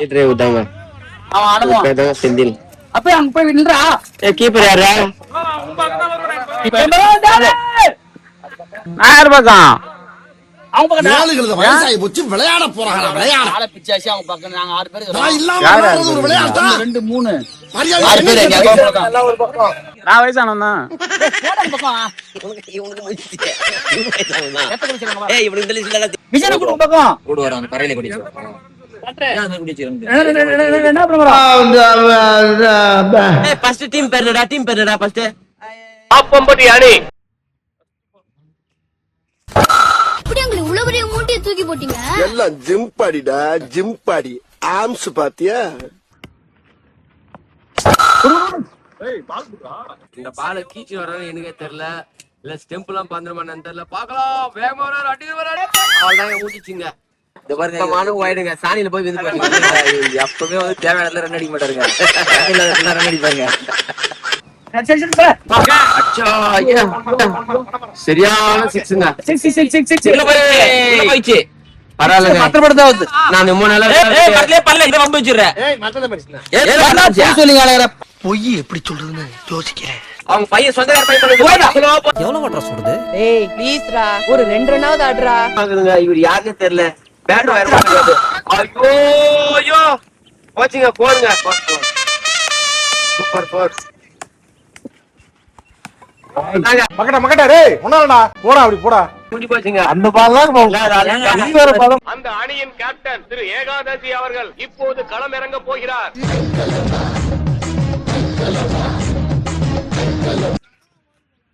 லீடரே ஊத்தாங்க. அவன் அனுபவம் இப்பதான் செந்தில். அப்ப அங்க போய் நின்றா. கீப்பர் யாரா? யார் பக்கம்? அவங்க பக்கம் ஆளுகளுக்கு வயசாகி போச்சு, விளையாட போறாங்க. விளையாட ஆள பிச்சாசி அவங்க பக்கம் நாங்க 6 பேர் நான் இல்லாம யாரா விளையாடுறது ஒரு விளையாட்டா? 2 3 மரியாதை 6 பேர் என்ன எங்க பேசுற? பக்கம் ஒரு பக்கம். நான் வயசானவன் தான். போடா பக்கம் இவனுக்கு முடிச்சிட்டே. எத்த குடிச்சறாங்க ஏய் இவனுக்கு இந்த லிஸ்ட்ல விஜயன குடு பக்கம் கூட வர அந்த கரையில குடிச்சு. நான் குடிச்சிரேன். என்ன பண்ணுறா ஏய் ஃபர்ஸ்ட் டீம் பேர்டா ஃபர்ஸ்ட். ஆப்பம்பட்டி அணி அப்படியே உள்ள பெரிய மூட்டையை தூக்கி போட்டீங்க. எல்லாம் ஜிம் பாடிடா, ஜிம் பாடி. ஆம்ஸ் பாத்தியா? இந்த பால கீச்சு வர்றது எனக்கே தெரியல. இல்ல ஸ்டெம்ப் எல்லாம் பந்தரமானு தெரியல. பாக்கலாம் வேகமா வராரு அடிச்சு வராரு. அவள்தான் ஊட்டிச்சுங்க. இந்த பாருங்க மானு வாயிடுங்க. சாணியில போய் விந்து பாருங்க. எப்பவுமே வந்து தேவையான ரன் அடிக்க மாட்டாருங்க. ரன் அடிப்பாங்க. அச்சா ஐயா சரியான சிக்ஸ்ங்க. 6 போயிச்சு. பரவாயில்லைங்க. பத்திரப்படுத்தா வந்து நான் 3 நாளா பல்ல இங்க வம்பு வச்சிடுறேன். சொல்லுங்க பொய் எப்படி சொல்றதுன்னு யோசிக்கிறேன். அவங்க பையன் சொந்தக்கார பையன் எவ்வளவு வாட்டர் சொல்றது? ஏய் ப்ளீஸ்ரா ஒரு 2 ரன்னாவது ஆடுறா. இவர் யாருன்னு தெரியல. பேட் வேற மாட்டேங்குது. ஐயோ ஐயோ போச்சுங்க. போடுங்க. சூப்பர் போர். மக்கட்ட டேய் ஒண்ணாடா போடா அப்படி போடா. முடிஞ்சு போச்சுங்க. அந்த பால் தான் நீ வேற பால். அந்த அணியின் கேப்டன் திரு ஏகாதசி அவர்கள் இப்போது களம் இறங்க போகிறார்.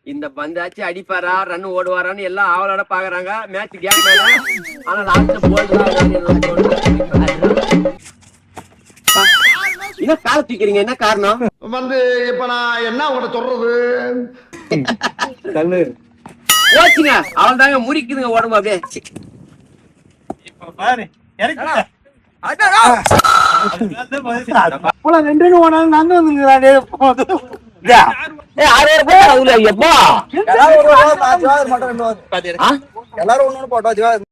இந்த பந்தாச்சு அடிப்பாரா ரன் ஓடுவாரான்னு எல்லாம் ஆவலோட பாக்குறாங்க. மேட்ச் கேம் மேல. ஆனா லாஸ்ட் என்ன கால தூக்கிறீங்க? என்ன காரணம்? வந்து இப்ப நான் என்ன உங்கள்ட்ட சொல்றது? போச்சுங்க. அவன் தாங்க முறிக்குதுங்க உடம்பு அப்படியே. எல்லாரும் ஒண்ணு போட்டோம்.